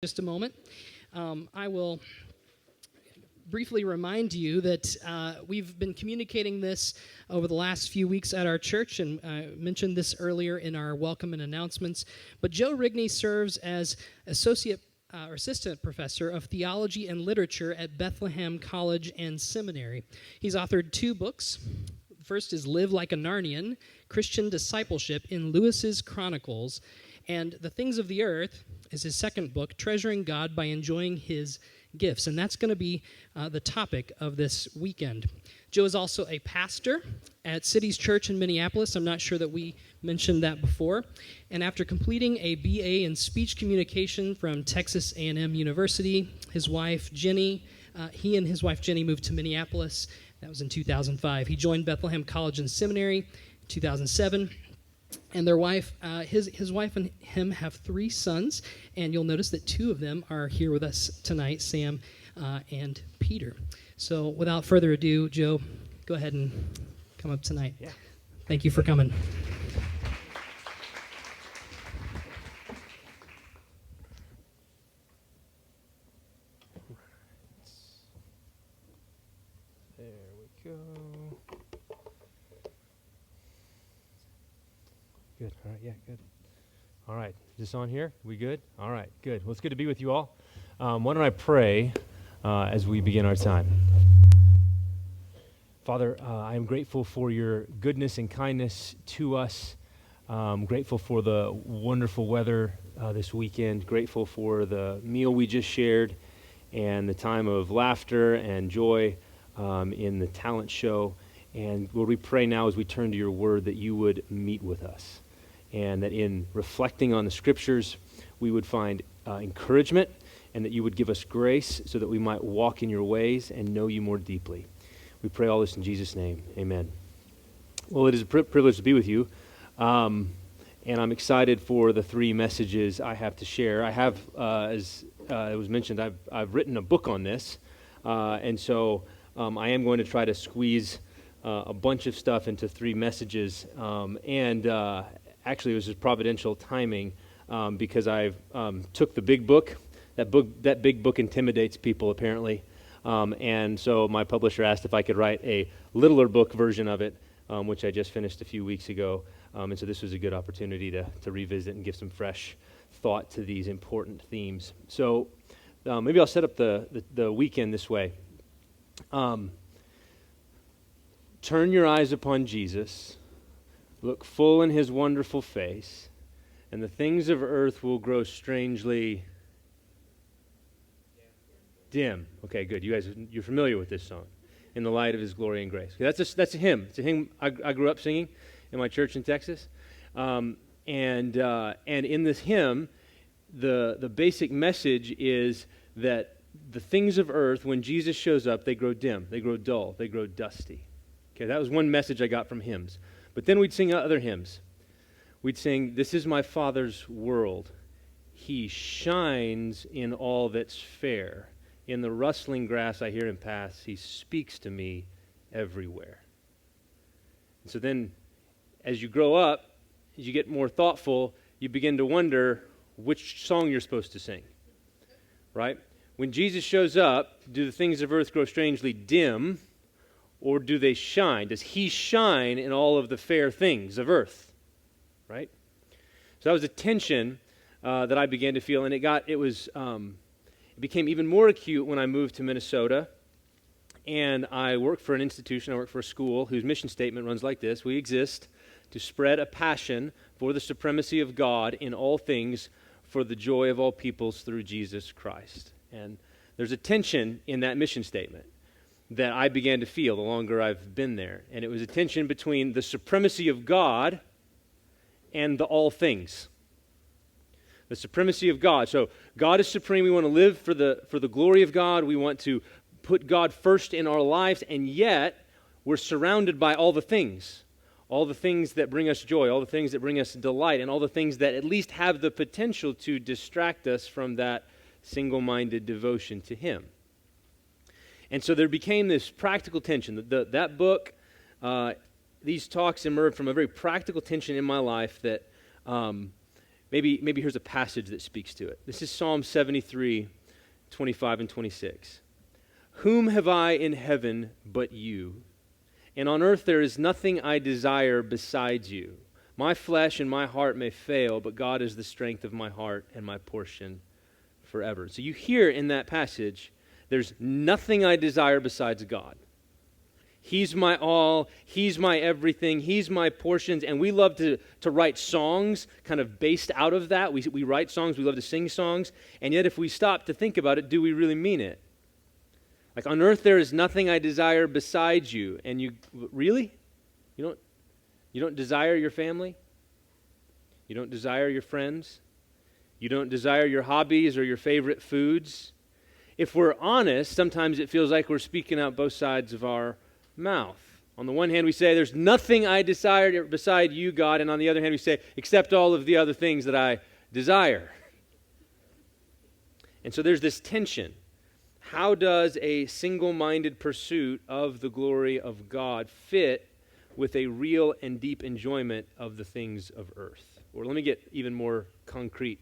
Just a moment. I will briefly remind you that we've been communicating this over the last few weeks at our church, and I mentioned this earlier in our welcome and announcements, but Joe Rigney serves as associate or assistant professor of theology and literature at Bethlehem College and Seminary. He's authored 2 books. First is Live Like a Narnian, Christian Discipleship in Lewis's Chronicles, and The Things of the Earth is his second book, Treasuring God by Enjoying His Gifts, and that's going to be the topic of this weekend. Joe is also a pastor at City's Church in Minneapolis. I'm not sure that we mentioned that before. And after completing a BA in speech communication from Texas A&M University, his wife Jenny, he and his wife Jenny moved to Minneapolis. That was in 2005. He joined Bethlehem College and Seminary in 2007. And their wife, his wife and him have 3 sons, and you'll notice that 2 of them are here with us tonight, Sam and Peter. So without further ado, Joe, go ahead and come up tonight. Yeah. Thank you for coming. There we go. Good. All right. Yeah, good. All right. Is this on here? We good? All right. Good. Well, it's good to be with you all. Why don't I pray as we begin our time? Father, I am grateful for your goodness and kindness to us. Grateful for the wonderful weather this weekend. Grateful for the meal we just shared and the time of laughter and joy in the talent show. And Lord, we pray now as we turn to your word that you would meet with us, and that in reflecting on the scriptures, we would find encouragement, and that you would give us grace so that we might walk in your ways and know you more deeply. We pray all this in Jesus' name. Amen. Well, it is a privilege to be with you, and I'm excited for the 3 messages I have to share. I have, as it was mentioned, I've written a book on this, and so I am going to try to squeeze a bunch of stuff into 3 messages, and actually, it was just providential timing because I took the big book. That big book intimidates people, apparently. And so my publisher asked if I could write a littler book version of it, which I just finished a few weeks ago. And so this was a good opportunity to revisit and give some fresh thought to these important themes. So maybe I'll set up the weekend this way. Turn your eyes upon Jesus. Look full in his wonderful face, and the things of earth will grow strangely dim. Okay, good. You're familiar with this song, In the Light of His Glory and Grace. Okay, that's a hymn. It's a hymn I grew up singing in my church in Texas. And in this hymn, the basic message is that the things of earth, when Jesus shows up, they grow dim, they grow dull, they grow dusty. Okay, that was one message I got from hymns. But then we'd sing other hymns. We'd sing, "This is my Father's world. He shines in all that's fair. In the rustling grass I hear him pass. He speaks to me everywhere." And so then, as you grow up, as you get more thoughtful, you begin to wonder which song you're supposed to sing, right? When Jesus shows up, do the things of earth grow strangely dim, or do they shine? Does he shine in all of the fair things of earth, right? So that was a tension that I began to feel, and it became even more acute when I moved to Minnesota, and I worked for an institution, I worked for a school whose mission statement runs like this: we exist to spread a passion for the supremacy of God in all things for the joy of all peoples through Jesus Christ. And there's a tension in that mission statement that I began to feel the longer I've been there. And it was a tension between the supremacy of God and the all things. The supremacy of God. So God is supreme. We want to live for the glory of God. We want to put God first in our lives, and yet we're surrounded by all the things that bring us joy, all the things that bring us delight, and all the things that at least have the potential to distract us from that single-minded devotion to Him. And so there became this practical tension. That book, these talks emerged from a very practical tension in my life that maybe here's a passage that speaks to it. This is Psalm 73, 25 and 26. Whom have I in heaven but you? And on earth there is nothing I desire besides you. My flesh and my heart may fail, but God is the strength of my heart and my portion forever. So you hear in that passage, there's nothing I desire besides God. He's my all, He's my everything, He's my portions, and we love to write songs kind of based out of that. We write songs, we love to sing songs, and yet if we stop to think about it, do we really mean it? Like, on earth there is nothing I desire besides you, and you, really? You don't desire your family? You don't desire your friends? You don't desire your hobbies or your favorite foods? If we're honest, sometimes it feels like we're speaking out both sides of our mouth. On the one hand, we say, there's nothing I desire beside you, God, and on the other hand, we say, except all of the other things that I desire. And so there's this tension. How does a single-minded pursuit of the glory of God fit with a real and deep enjoyment of the things of earth? Or let me get even more concrete.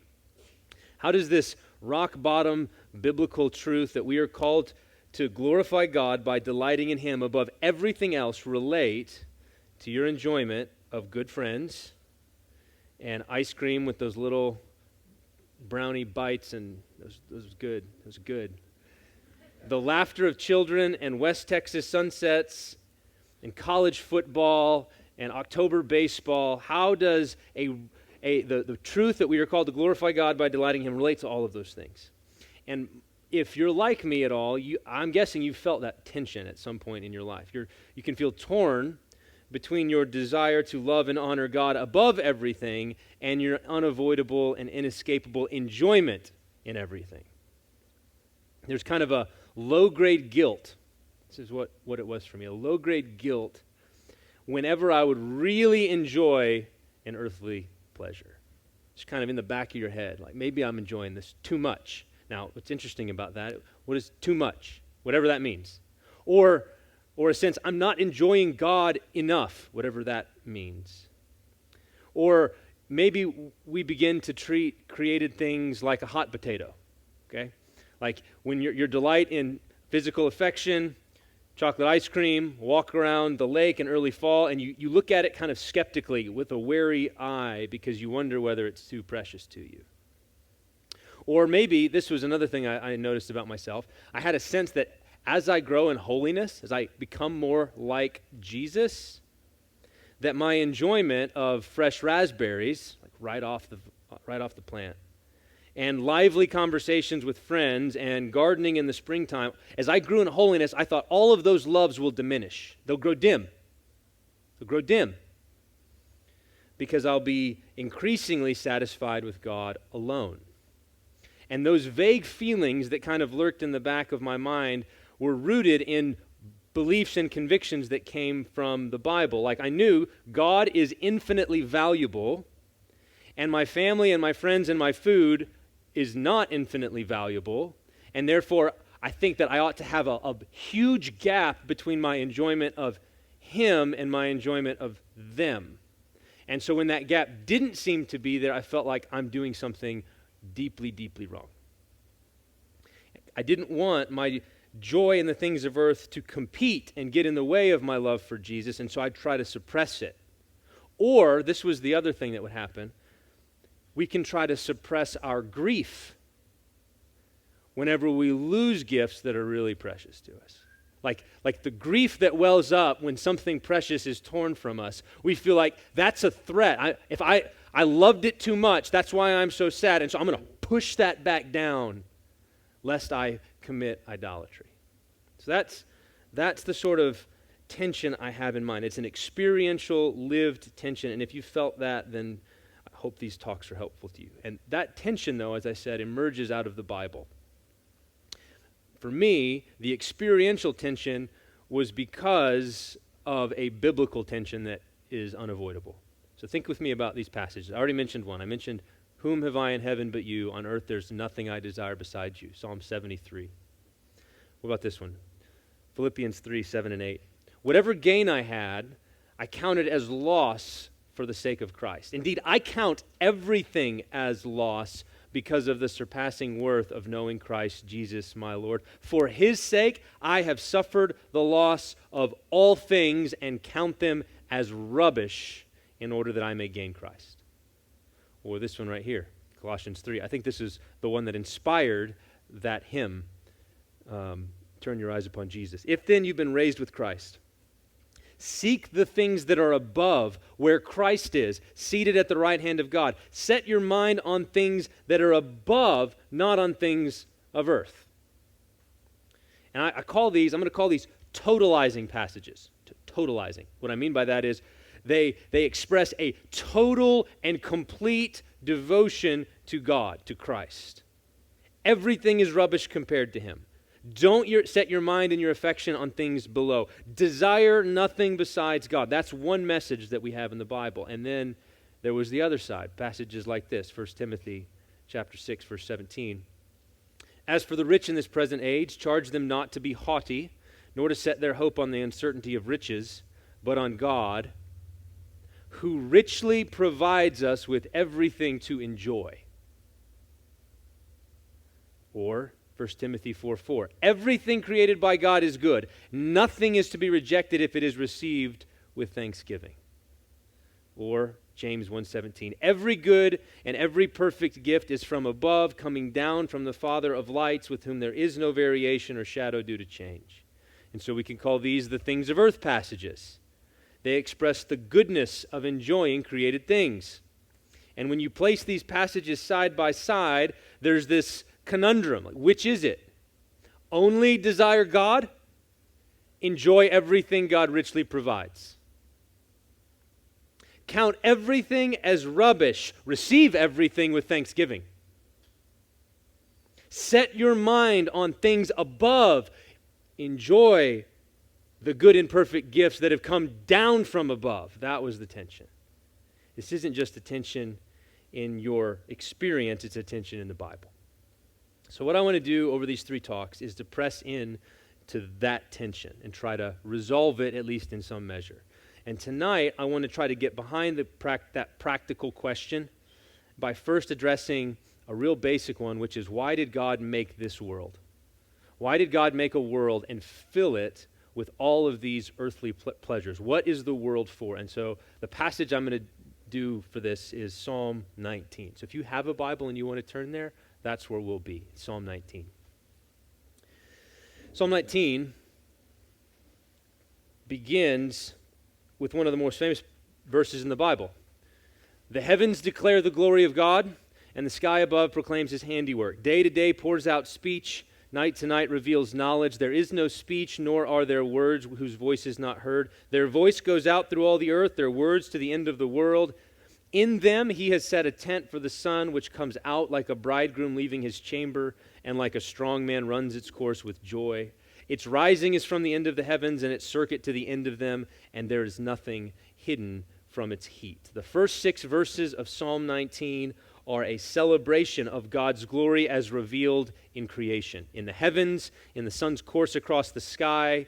How does this rock-bottom biblical truth that we are called to glorify God by delighting in Him above everything else relate to your enjoyment of good friends and ice cream with those little brownie bites, and those was good. Those good. The laughter of children and West Texas sunsets and college football and October baseball? How does the truth that we are called to glorify God by delighting Him relate to all of those things? And if you're like me at all, I'm guessing you've felt that tension at some point in your life. You can feel torn between your desire to love and honor God above everything and your unavoidable and inescapable enjoyment in everything. There's kind of a low-grade guilt. This is what it was for me, a low-grade guilt whenever I would really enjoy an earthly pleasure. It's kind of in the back of your head, like maybe I'm enjoying this too much. Now, what's interesting about that, what is too much? Whatever that means. Or a sense, I'm not enjoying God enough, whatever that means. Or maybe we begin to treat created things like a hot potato, okay? Like when your delight in physical affection, chocolate ice cream, walk around the lake in early fall, and you look at it kind of skeptically with a wary eye because you wonder whether it's too precious to you. Or maybe, this was another thing I noticed about myself, I had a sense that as I grow in holiness, as I become more like Jesus, that my enjoyment of fresh raspberries, like right off the plant, and lively conversations with friends and gardening in the springtime, as I grew in holiness, I thought all of those loves will diminish. They'll grow dim. Because I'll be increasingly satisfied with God alone. And those vague feelings that kind of lurked in the back of my mind were rooted in beliefs and convictions that came from the Bible. Like I knew God is infinitely valuable, and my family and my friends and my food is not infinitely valuable, and therefore I think that I ought to have a huge gap between my enjoyment of Him and my enjoyment of them. And so when that gap didn't seem to be there, I felt like I'm doing something deeply, deeply wrong. I didn't want my joy in the things of earth to compete and get in the way of my love for Jesus, and so I'd try to suppress it. Or, this was the other thing that would happen, we can try to suppress our grief whenever we lose gifts that are really precious to us. Like the grief that wells up when something precious is torn from us. We feel like that's a threat. If I loved it too much, that's why I'm so sad, and so I'm going to push that back down lest I commit idolatry. So that's the sort of tension I have in mind. It's an experiential, lived tension, and if you felt that, then I hope these talks are helpful to you. And that tension, though, as I said, emerges out of the Bible. For me, the experiential tension was because of a biblical tension that is unavoidable. So think with me about these passages. I already mentioned one. I mentioned, whom have I in heaven but you? On earth there's nothing I desire besides you. Psalm 73. What about this one? Philippians 3, 7 and 8. Whatever gain I had, I counted as loss for the sake of Christ. Indeed, I count everything as loss because of the surpassing worth of knowing Christ Jesus my Lord. For his sake, I have suffered the loss of all things and count them as rubbish in order that I may gain Christ. Or this one right here, Colossians 3. I think this is the one that inspired that hymn, Turn Your Eyes Upon Jesus. If then you've been raised with Christ, seek the things that are above, where Christ is, seated at the right hand of God. Set your mind on things that are above, not on things of earth. And I'm going to call these totalizing passages. Totalizing. What I mean by that is they express a total and complete devotion to God, to Christ. Everything is rubbish compared to him. Don't set your mind and your affection on things below. Desire nothing besides God. That's one message that we have in the Bible. And then there was the other side, passages like this, 1 Timothy chapter 6, verse 17. As for the rich in this present age, charge them not to be haughty, nor to set their hope on the uncertainty of riches, but on God, who richly provides us with everything to enjoy. Or 1 Timothy 4:4. Everything created by God is good. Nothing is to be rejected if it is received with thanksgiving. Or James 1:17. Every good and every perfect gift is from above, coming down from the Father of lights, with whom there is no variation or shadow due to change. And so we can call these the things of earth passages. They express the goodness of enjoying created things. And when you place these passages side by side, there's this conundrum. Which is it? Only desire God? Enjoy everything God richly provides. Count everything as rubbish. Receive everything with thanksgiving. Set your mind on things above. Enjoy the good and perfect gifts that have come down from above. That was the tension. This isn't just a tension in your experience, it's a tension in the Bible. So what I want to do over these 3 talks is to press in to that tension and try to resolve it, at least in some measure. And tonight, I want to try to get behind that practical question by first addressing a real basic one, which is, why did God make this world? Why did God make a world and fill it with all of these earthly pleasures? What is the world for? And so the passage I'm going to do for this is Psalm 19. So if you have a Bible and you want to turn there, that's where we'll be, Psalm 19. Psalm 19 begins with one of the most famous verses in the Bible. The heavens declare the glory of God, and the sky above proclaims his handiwork. Day to day pours out speech, night to night reveals knowledge. There is no speech, nor are there words whose voice is not heard. Their voice goes out through all the earth, their words to the end of the world. In them he has set a tent for the sun, which comes out like a bridegroom leaving his chamber, and like a strong man runs its course with joy. Its rising is from the end of the heavens, and its circuit to the end of them, and there is nothing hidden from its heat. The first 6 verses of Psalm 19 are a celebration of God's glory as revealed in creation, in the heavens, in the sun's course across the sky.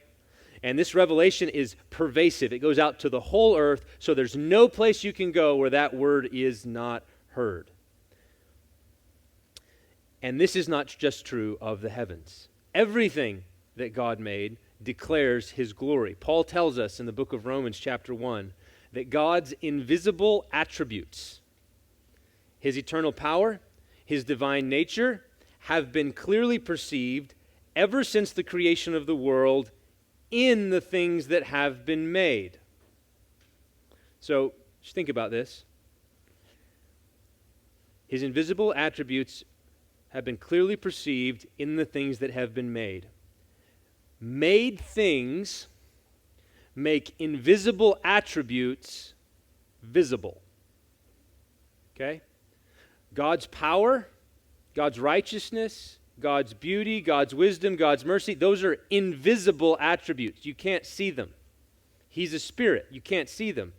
And this revelation is pervasive. It goes out to the whole earth, so there's no place you can go where that word is not heard. And this is not just true of the heavens. Everything that God made declares his glory. Paul tells us in the book of Romans chapter 1 that God's invisible attributes, his eternal power, his divine nature, have been clearly perceived ever since the creation of the world in the things that have been made. So, just think about this. His invisible attributes have been clearly perceived in the things that have been made. Made things make invisible attributes visible. Okay? God's power, God's righteousness, God's beauty, God's wisdom, God's mercy, those are invisible attributes. You can't see them. He's a spirit. You can't see them.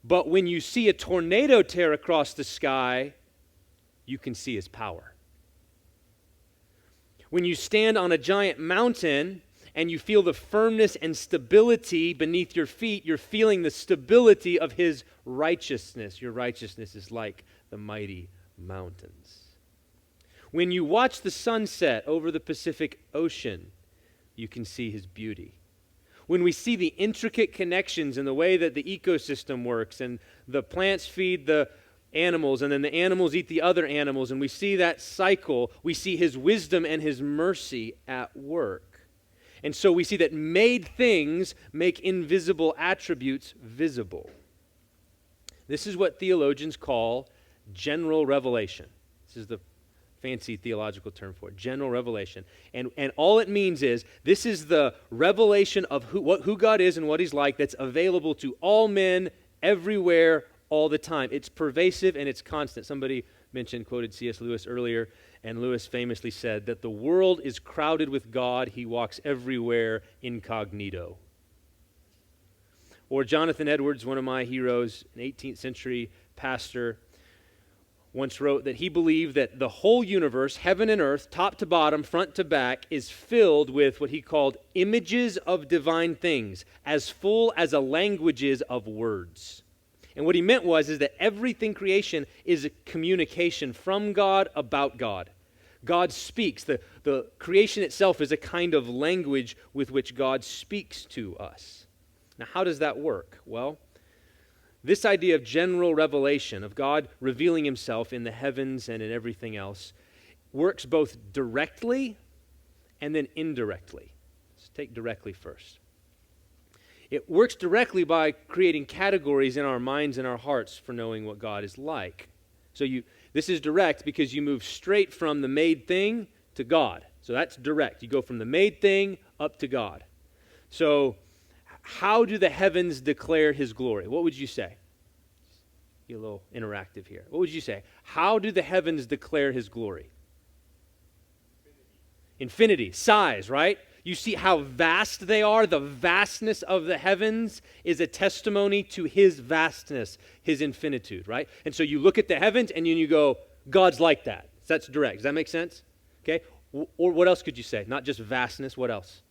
But when you see a tornado tear across the sky, you can see his power. When you stand on a giant mountain and you feel the firmness and stability beneath your feet, you're feeling the stability of his righteousness. Your righteousness is like the mighty mountains. When you watch the sunset over the Pacific Ocean, you can see his beauty. When we see the intricate connections in the way that the ecosystem works, and the plants feed the animals, and then the animals eat the other animals, and we see that cycle, we see his wisdom and his mercy at work. And so we see that made things make invisible attributes visible. This is what theologians call general revelation. This is the fancy theological term for it, general revelation. And all it means is this is the revelation of who God is and what he's like that's available to all men everywhere all the time. It's pervasive and it's constant. Somebody quoted C.S. Lewis earlier, and Lewis famously said that the world is crowded with God. He walks everywhere incognito. Or Jonathan Edwards, one of my heroes, an 18th century pastor, once wrote that he believed that the whole universe, heaven and earth, top to bottom, front to back, is filled with what he called images of divine things, as full as a language is of words. And what he meant is that everything creation is a communication from God about God. God speaks. The creation itself is a kind of language with which God speaks to us. Now, how does that work? Well, this idea of general revelation, of God revealing himself in the heavens and in everything else, works both directly and then indirectly. Let's take directly first. It works directly by creating categories in our minds and our hearts for knowing what God is like. So this is direct because you move straight from the made thing to God. So that's direct. You go from the made thing up to God. So how do the heavens declare his glory? What would you say? Be a little interactive here. What would you say? How do the heavens declare his glory? Infinity, size, right? You see how vast they are. The vastness of the heavens is a testimony to his vastness, his infinitude, right? And so you look at the heavens and you go, God's like that. That's direct. Does that make sense? Okay. Or what else could you say? Not just vastness. What else?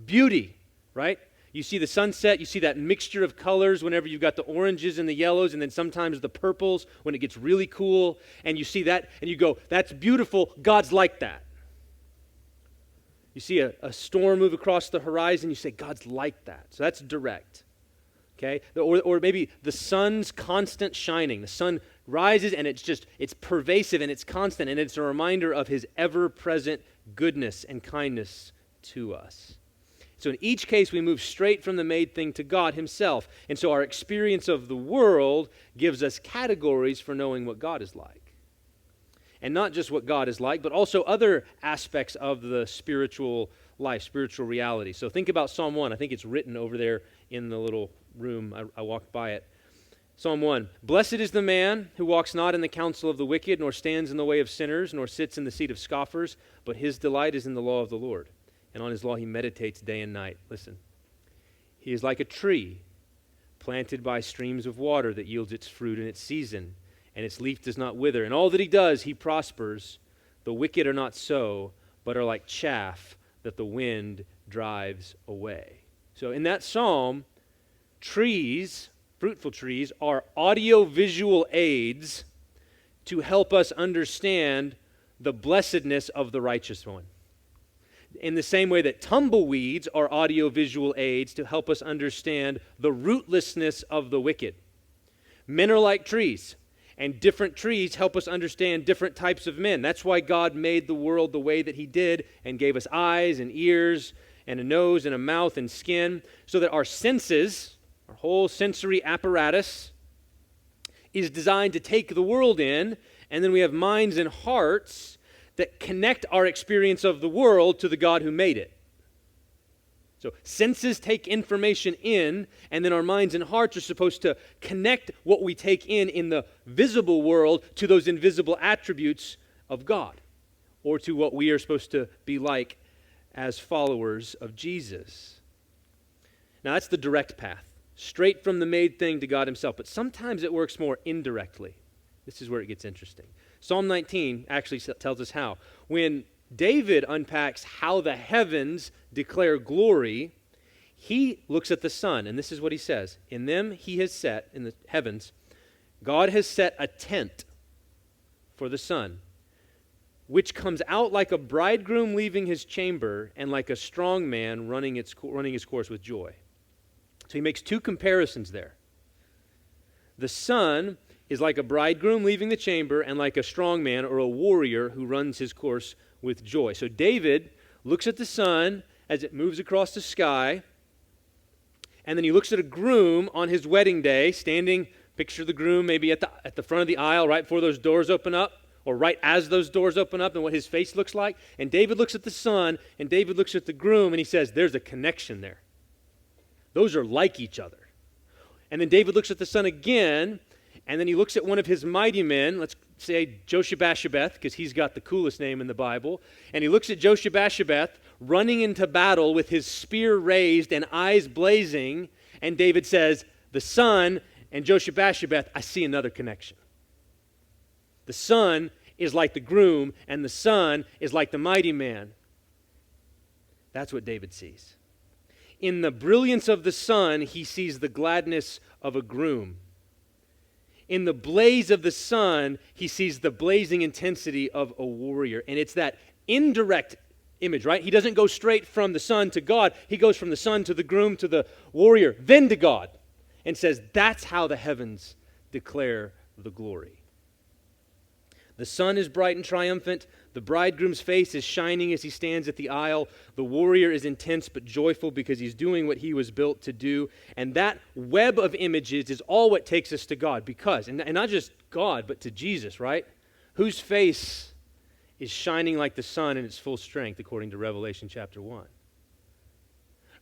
Beauty, right? You see the sunset, you see that mixture of colors whenever you've got the oranges and the yellows and then sometimes the purples when it gets really cool, and you see that and you go, that's beautiful, God's like that. You see a storm move across the horizon, you say, God's like that. So that's direct. Okay? Or maybe the sun's constant shining. The sun rises and it's pervasive and it's constant, and it's a reminder of his ever-present goodness and kindness to us. So in each case, we move straight from the made thing to God himself. And so our experience of the world gives us categories for knowing what God is like. And not just what God is like, but also other aspects of the spiritual life, spiritual reality. So think about Psalm 1. I think it's written over there in the little room. I walked by it. Psalm 1. Blessed is the man who walks not in the counsel of the wicked, nor stands in the way of sinners, nor sits in the seat of scoffers, but his delight is in the law of the Lord. And on his law he meditates day and night. Listen. He is like a tree planted by streams of water that yields its fruit in its season, and its leaf does not wither. And all that he does, he prospers. The wicked are not so, but are like chaff that the wind drives away. So in that psalm, trees, fruitful trees, are audio-visual aids to help us understand the blessedness of the righteous one. In the same way that tumbleweeds are audio-visual aids to help us understand the rootlessness of the wicked. Men are like trees, and different trees help us understand different types of men. That's why God made the world the way that he did and gave us eyes and ears and a nose and a mouth and skin, so that our senses, our whole sensory apparatus, is designed to take the world in, and then we have minds and hearts that connect our experience of the world to the God who made it. So senses take information in, and then our minds and hearts are supposed to connect what we take in the visible world to those invisible attributes of God, or to what we are supposed to be like as followers of Jesus. Now that's the direct path, straight from the made thing to God himself, but sometimes it works more indirectly. This is where it gets interesting. Psalm 19 actually tells us how. When David unpacks how the heavens declare glory, he looks at the sun, and this is what he says. In them he has set, in the heavens, God has set a tent for the sun, which comes out like a bridegroom leaving his chamber and like a strong man running his course with joy. So he makes two comparisons there. The sun is like a bridegroom leaving the chamber and like a strong man or a warrior who runs his course with joy. So David looks at the sun as it moves across the sky, and then he looks at a groom on his wedding day, standing, picture the groom maybe at the front of the aisle right before those doors open up, or right as those doors open up, and what his face looks like. And David looks at the sun, and David looks at the groom, and he says, there's a connection there. Those are like each other. And then David looks at the sun again, and then he looks at one of his mighty men, let's say Josheb-Basshebeth, because he's got the coolest name in the Bible, and he looks at Josheb-Basshebeth running into battle with his spear raised and eyes blazing, and David says, the sun and Josheb-Basshebeth, I see another connection. The sun is like the groom, and the sun is like the mighty man. That's what David sees. In the brilliance of the sun, he sees the gladness of a groom. In the blaze of the sun, he sees the blazing intensity of a warrior. And it's that indirect image, right? He doesn't go straight from the sun to God. He goes from the sun to the groom to the warrior, then to God, and says that's how the heavens declare the glory. The sun is bright and triumphant. The bridegroom's face is shining as he stands at the aisle. The warrior is intense but joyful because he's doing what he was built to do. And that web of images is all what takes us to God because, and not just God, but to Jesus, right? Whose face is shining like the sun in its full strength, according to Revelation chapter 1.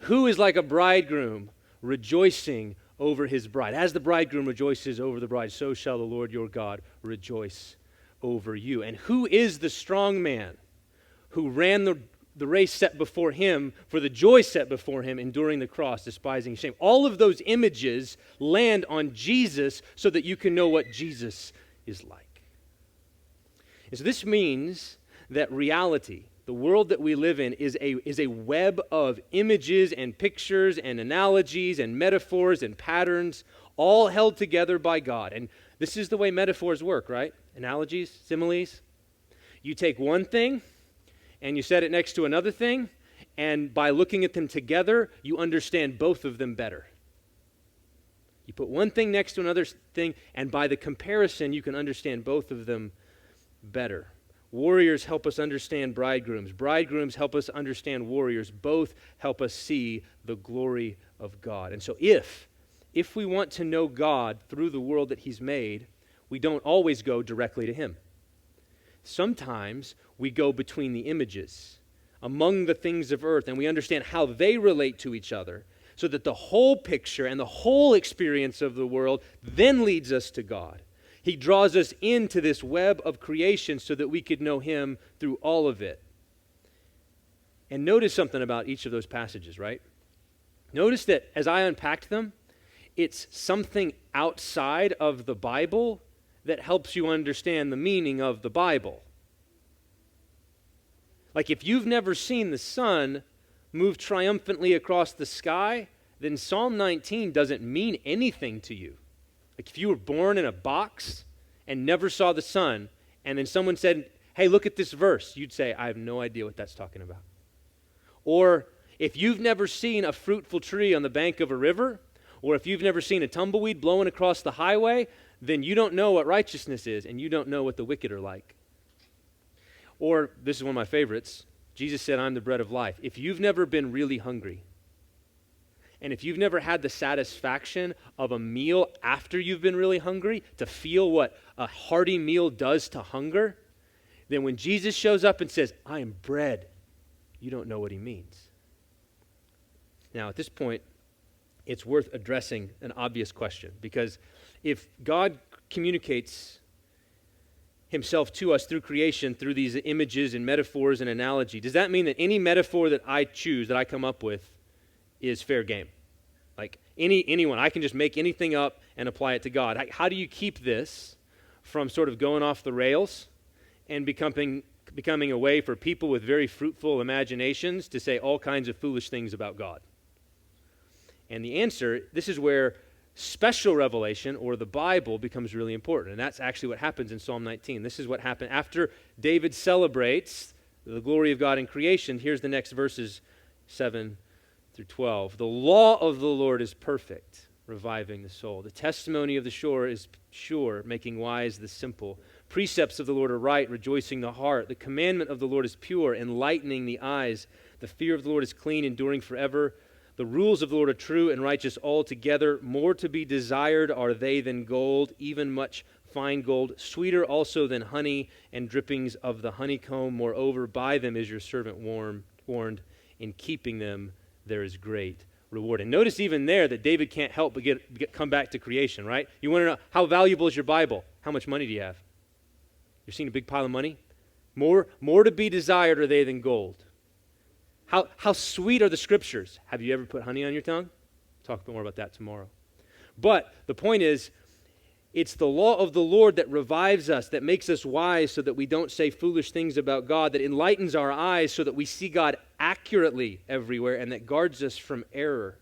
Who is like a bridegroom rejoicing over his bride? As the bridegroom rejoices over the bride, so shall the Lord your God rejoice over you. And who is the strong man who ran the race set before him for the joy set before him, enduring the cross, despising shame? All of those images land on Jesus so that you can know what Jesus is like. And so this means that reality, the world that we live in, is a web of images and pictures and analogies and metaphors and patterns, all held together by God. And this is the way metaphors work, right? Analogies, similes. You take one thing and you set it next to another thing, and by looking at them together, you understand both of them better. You put one thing next to another thing, and by the comparison, you can understand both of them better. Warriors help us understand bridegrooms. Bridegrooms help us understand warriors. Both help us see the glory of God. And so if we want to know God through the world that He's made, we don't always go directly to Him. Sometimes we go between the images, among the things of earth, and we understand how they relate to each other, so that the whole picture and the whole experience of the world then leads us to God. He draws us into this web of creation so that we could know Him through all of it. And notice something about each of those passages, right? Notice that as I unpacked them, it's something outside of the Bible that helps you understand the meaning of the Bible. Like if you've never seen the sun move triumphantly across the sky, then Psalm 19 doesn't mean anything to you. Like if you were born in a box and never saw the sun, and then someone said, hey, look at this verse, you'd say, I have no idea what that's talking about. Or if you've never seen a fruitful tree on the bank of a river, or if you've never seen a tumbleweed blowing across the highway, then you don't know what righteousness is, and you don't know what the wicked are like. Or, this is one of my favorites, Jesus said, I'm the bread of life. If you've never been really hungry, and if you've never had the satisfaction of a meal after you've been really hungry, to feel what a hearty meal does to hunger, then when Jesus shows up and says, I am bread, you don't know what He means. Now, at this point, it's worth addressing an obvious question, because if God communicates Himself to us through creation, through these images and metaphors and analogy, does that mean that any metaphor that I choose, that I come up with, is fair game? Like anyone, I can just make anything up and apply it to God. How do you keep this from sort of going off the rails and becoming becoming a way for people with very fruitful imaginations to say all kinds of foolish things about God? And the answer, this is where special revelation, or the Bible, becomes really important. And that's actually what happens in Psalm 19. This is what happened after David celebrates the glory of God in creation. Here's the next verses, 7 through 12. The law of the Lord is perfect, reviving the soul. The testimony of the sure is sure, making wise the simple. Precepts of the Lord are right, rejoicing the heart. The commandment of the Lord is pure, enlightening the eyes. The fear of the Lord is clean, enduring forever. The rules of the Lord are true and righteous altogether. More to be desired are they than gold, even much fine gold, sweeter also than honey and drippings of the honeycomb. Moreover, by them is your servant warned. In keeping them there is great reward. And notice even there that David can't help but come back to creation, right? You want to know, how valuable is your Bible? How much money do you have? You're seeing a big pile of money? More to be desired are they than gold. How sweet are the Scriptures? Have you ever put honey on your tongue? Talk more about that tomorrow. But the point is, it's the law of the Lord that revives us, that makes us wise so that we don't say foolish things about God, that enlightens our eyes so that we see God accurately everywhere, and that guards us from error.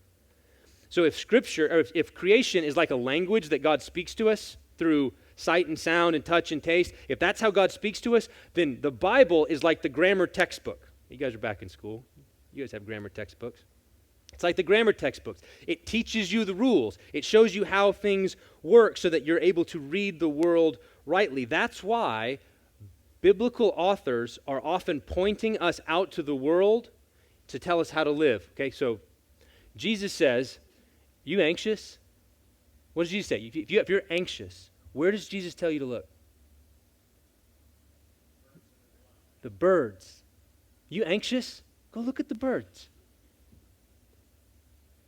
So if Scripture, or if creation is like a language that God speaks to us through sight and sound and touch and taste, if that's how God speaks to us, then the Bible is like the grammar textbook. You guys are back in school. You guys have grammar textbooks. It's like the grammar textbooks. It teaches you the rules. It shows you how things work so that you're able to read the world rightly. That's why biblical authors are often pointing us out to the world to tell us how to live. Okay, so Jesus says, you anxious? What does Jesus say? If you're anxious, where does Jesus tell you to look? The birds. You anxious? Go look at the birds.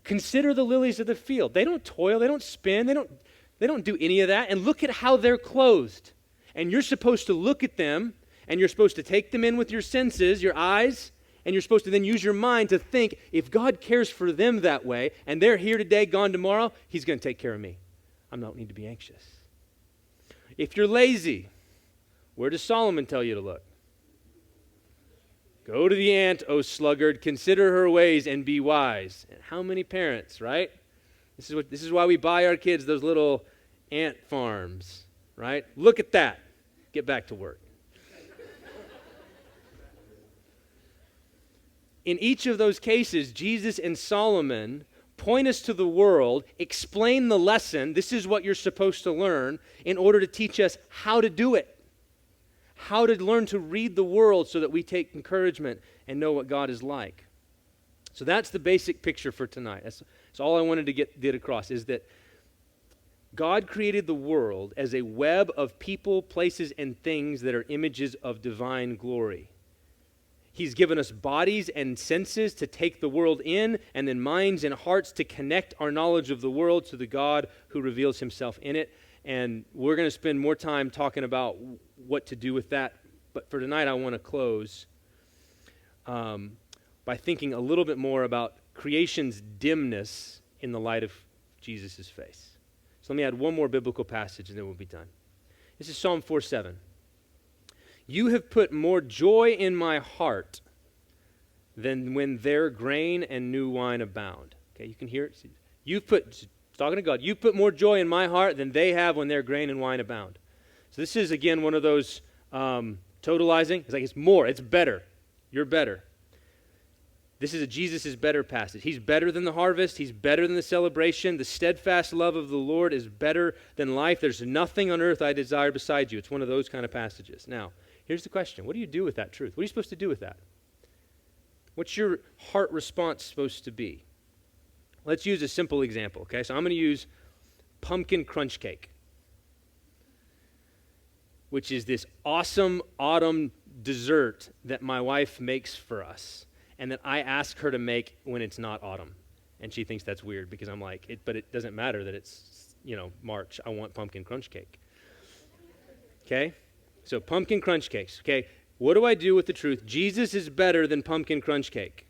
Consider the lilies of the field. They don't toil, they don't spin, they don't do any of that. And look at how they're clothed. And you're supposed to look at them, and you're supposed to take them in with your senses, your eyes, and you're supposed to then use your mind to think, if God cares for them that way, and they're here today, gone tomorrow, He's going to take care of me. I don't need to be anxious. If you're lazy, where does Solomon tell you to look? Go to the ant, O sluggard, consider her ways and be wise. And how many parents, right? This is why we buy our kids those little ant farms, right? Look at that. Get back to work. In each of those cases, Jesus and Solomon point us to the world, explain the lesson, this is what you're supposed to learn, in order to teach us how to do it. How to learn to read the world so that we take encouragement and know what God is like. So that's the basic picture for tonight. That's all I wanted to get across, is that God created the world as a web of people, places, and things that are images of divine glory. He's given us bodies and senses to take the world in, and then minds and hearts to connect our knowledge of the world to the God who reveals Himself in it. And we're going to spend more time talking about what to do with that. But for tonight, I want to close by thinking a little bit more about creation's dimness in the light of Jesus' face. So let me add one more biblical passage and then we'll be done. This is Psalm 4:7. You have put more joy in my heart than when their grain and new wine abound. Okay, you can hear it. Talking to God, you've put more joy in my heart than they have when their grain and wine abound. So this is, again, one of those totalizing. It's like it's more, it's better. You're better. This is a Jesus is better passage. He's better than the harvest. He's better than the celebration. The steadfast love of the Lord is better than life. There's nothing on earth I desire beside you. It's one of those kind of passages. Now, here's the question. What do you do with that truth? What are you supposed to do with that? What's your heart response supposed to be? Let's use a simple example, okay? So I'm going to use pumpkin crunch cake, which is this awesome autumn dessert that my wife makes for us and that I ask her to make when it's not autumn. And she thinks that's weird because I'm like, but it doesn't matter that it's, March. I want pumpkin crunch cake. Okay? So pumpkin crunch cakes, okay? What do I do with the truth? Jesus is better than pumpkin crunch cake.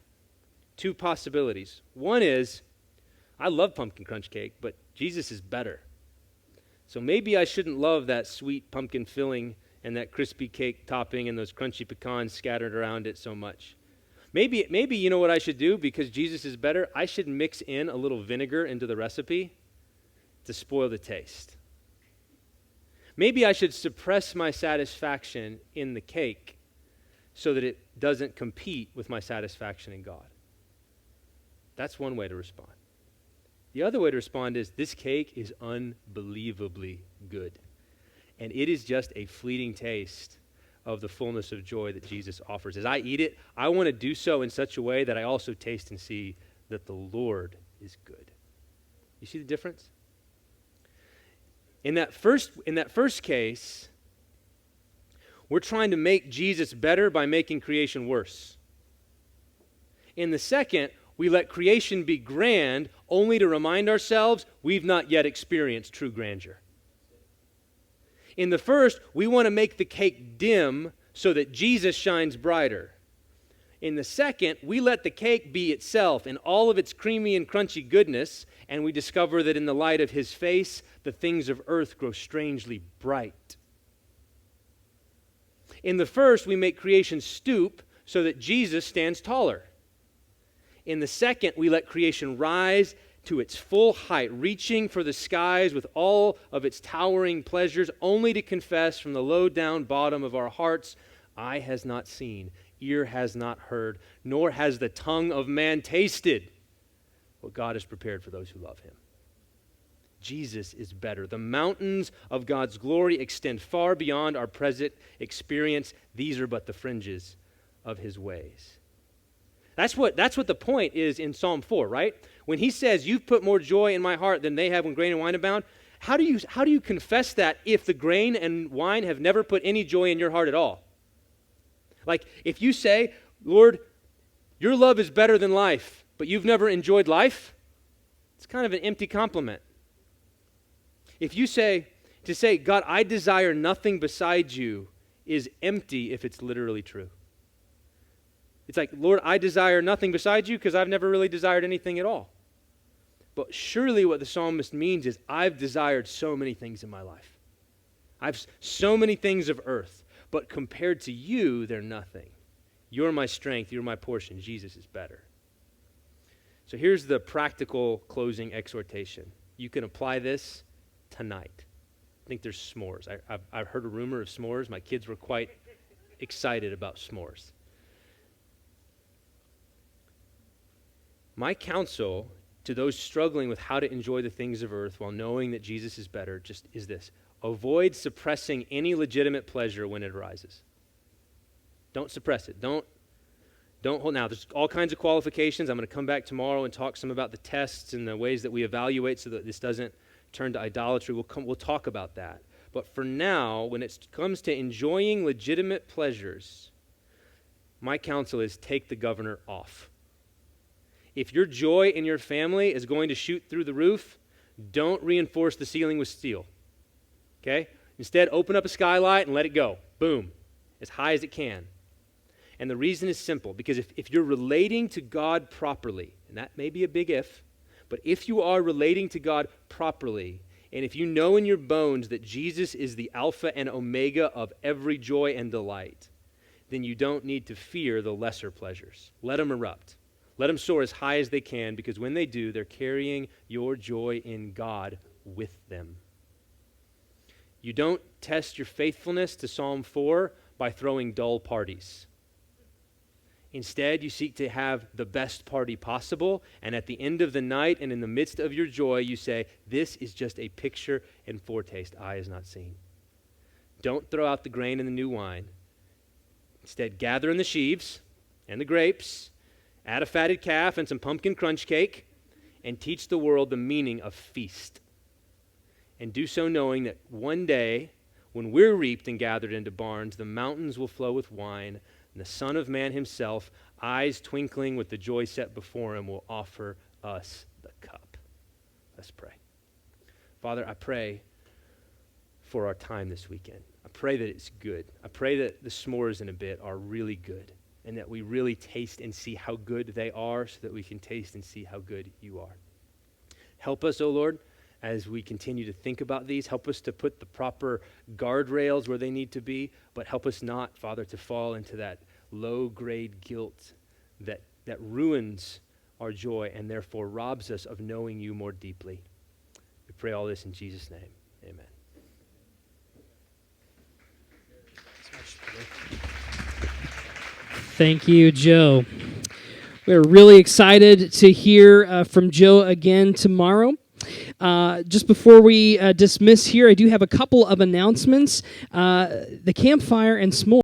Two possibilities. One is, I love pumpkin crunch cake, but Jesus is better. So maybe I shouldn't love that sweet pumpkin filling and that crispy cake topping and those crunchy pecans scattered around it so much. Maybe you know what I should do because Jesus is better? I should mix in a little vinegar into the recipe to spoil the taste. Maybe I should suppress my satisfaction in the cake so that it doesn't compete with my satisfaction in God. That's one way to respond. The other way to respond is this cake is unbelievably good. And it is just a fleeting taste of the fullness of joy that Jesus offers. As I eat it, I want to do so in such a way that I also taste and see that the Lord is good. You see the difference? In that first case, we're trying to make Jesus better by making creation worse. In the second, we let creation be grand only to remind ourselves we've not yet experienced true grandeur. In the first, we want to make the cake dim so that Jesus shines brighter. In the second, we let the cake be itself in all of its creamy and crunchy goodness, and we discover that in the light of his face, the things of earth grow strangely bright. In the first, we make creation stoop so that Jesus stands taller. In the second, we let creation rise to its full height, reaching for the skies with all of its towering pleasures, only to confess from the low down bottom of our hearts, eye has not seen, ear has not heard, nor has the tongue of man tasted what God has prepared for those who love him. Jesus is better. The mountains of God's glory extend far beyond our present experience. These are but the fringes of his ways. That's what the point is in Psalm 4, right? When he says, you've put more joy in my heart than they have when grain and wine abound, how do you confess that if the grain and wine have never put any joy in your heart at all? Like, if you say, Lord, your love is better than life, but you've never enjoyed life, it's kind of an empty compliment. If you say, God, I desire nothing besides you, is empty if it's literally true. It's like, Lord, I desire nothing besides you because I've never really desired anything at all. But surely what the psalmist means is I've desired so many things in my life. I've so many things of earth, but compared to you, they're nothing. You're my strength. You're my portion. Jesus is better. So here's the practical closing exhortation. You can apply this tonight. I think there's s'mores. I've heard a rumor of s'mores. My kids were quite excited about s'mores. My counsel to those struggling with how to enjoy the things of earth while knowing that Jesus is better just is this. Avoid suppressing any legitimate pleasure when it arises. Don't suppress it. Don't hold. Now, there's all kinds of qualifications. I'm going to come back tomorrow and talk some about the tests and the ways that we evaluate so that this doesn't turn to idolatry. We'll talk about that. But for now, when it comes to enjoying legitimate pleasures, my counsel is take the governor off. If your joy in your family is going to shoot through the roof, don't reinforce the ceiling with steel. Okay? Instead, open up a skylight and let it go. Boom. As high as it can. And the reason is simple, because if you're relating to God properly, and that may be a big if, but if you are relating to God properly, and if you know in your bones that Jesus is the Alpha and Omega of every joy and delight, then you don't need to fear the lesser pleasures. Let them erupt. Let them soar as high as they can, because when they do, they're carrying your joy in God with them. You don't test your faithfulness to Psalm 4 by throwing dull parties. Instead, you seek to have the best party possible, and at the end of the night and in the midst of your joy, you say, this is just a picture and foretaste eye has not seen. Don't throw out the grain and the new wine. Instead, gather in the sheaves and the grapes, add a fatted calf and some pumpkin crunch cake, and teach the world the meaning of feast. And do so knowing that one day, when we're reaped and gathered into barns, the mountains will flow with wine, and the Son of Man himself, eyes twinkling with the joy set before him, will offer us the cup. Let's pray. Father, I pray for our time this weekend. I pray that it's good. I pray that the s'mores in a bit are really good, and that we really taste and see how good they are so that we can taste and see how good you are. Help us, O Lord, as we continue to think about these. Help us to put the proper guardrails where they need to be, but help us not, Father, to fall into that low-grade guilt that ruins our joy and therefore robs us of knowing you more deeply. We pray all this in Jesus' name. Amen. Thank you, Joe. We're really excited to hear from Joe again tomorrow. Just before we dismiss here, I do have a couple of announcements. The campfire and s'mores